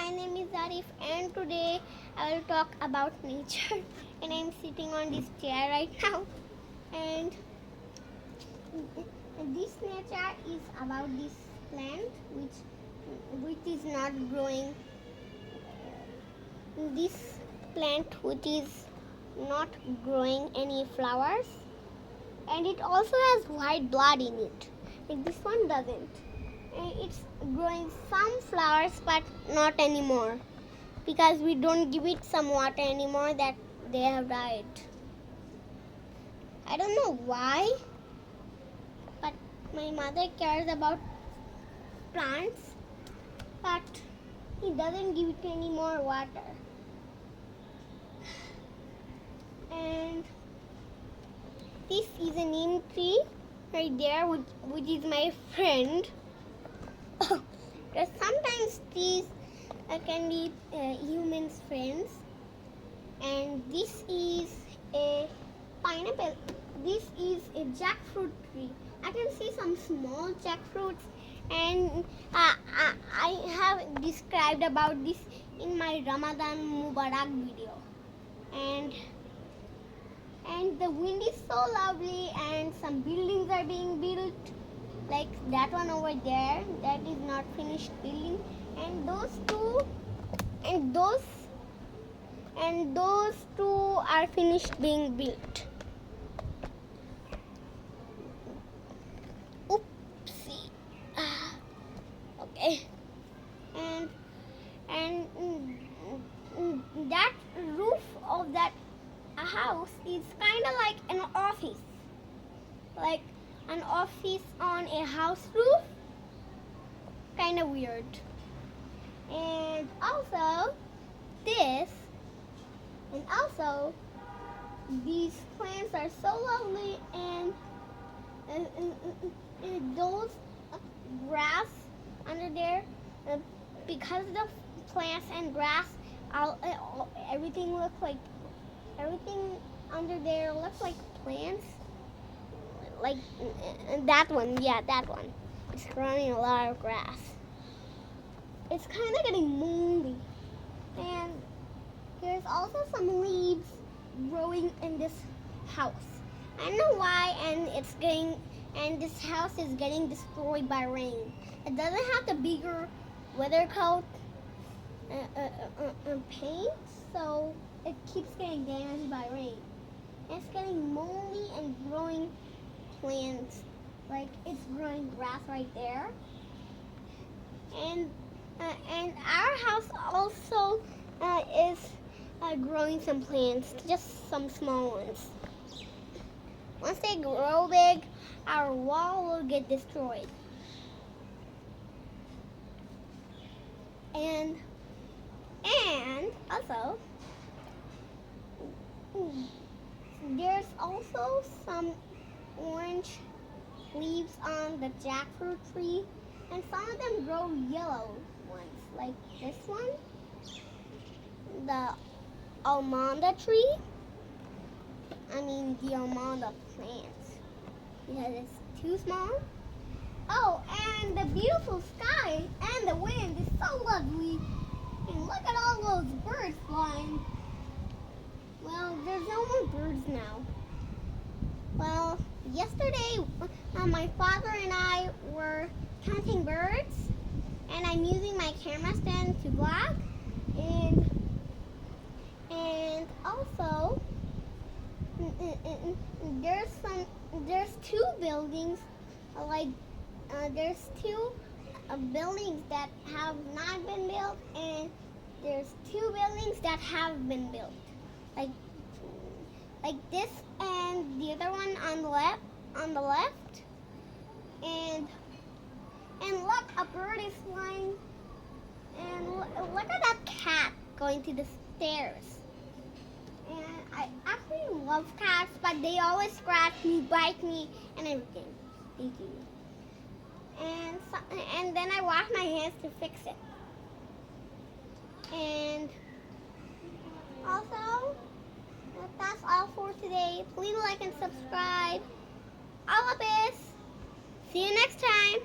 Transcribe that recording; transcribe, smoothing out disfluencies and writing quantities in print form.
my name is Arif and today I will talk about nature and I'm sitting on this chair right now and this nature is about this plant which is not growing. This plant which is not growing any flowers and it also has white blood in it. And this one doesn't. It's growing some flowers but not anymore because we don't give it some water anymore that they have died. I don't know why, but my mother cares about plants but he doesn't give it any more water. And this is a neem tree right there which is my friend. Sometimes trees can be humans' friends, and this is a pineapple. This is a jackfruit tree. I can see some small jackfruits, and I have described about this in my Ramadan Mubarak video. And the wind is so lovely, and some buildings are being built. Like that one over there, that is not finished building, and those two are finished being built. Oopsie. Okay. And that roof of that house is kind of like an office. Like an office on a house roof, kind of weird. And also these plants are so lovely, and those grass under there, because the plants and grass, everything under there looks like plants. Like that one, it's growing a lot of grass. It's kind of getting moldy, and there's also some leaves growing in this house. I don't know why, and this house is getting destroyed by rain. It doesn't have the bigger weather coat paint, so it keeps getting damaged by rain. It's getting moldy and growing plants, like it's growing grass right there, and our house also is growing some plants, just some small ones. Once they grow big, our wall will get destroyed. And also there's also some orange leaves on the jackfruit tree, and some of them grow yellow ones, like this one, the almond tree. The almond plants, because it's too small. Oh, and the beautiful sky and the wind is so lovely. And look at all those birds flying. Well, there's no more birds now. Well, yesterday my father and I were counting birds, and I'm using my camera stand to vlog, and also there's two buildings, there's two buildings that have not been built, and there's two buildings that have been built, like this and the other one on the left, and look, a bird is flying, and look at that cat going to the stairs. And I actually love cats, but they always scratch me, bite me, and everything. Thank you. And then I wash my hands to fix it. And also, that's all for today. Please like and subscribe. All of this. See you next time.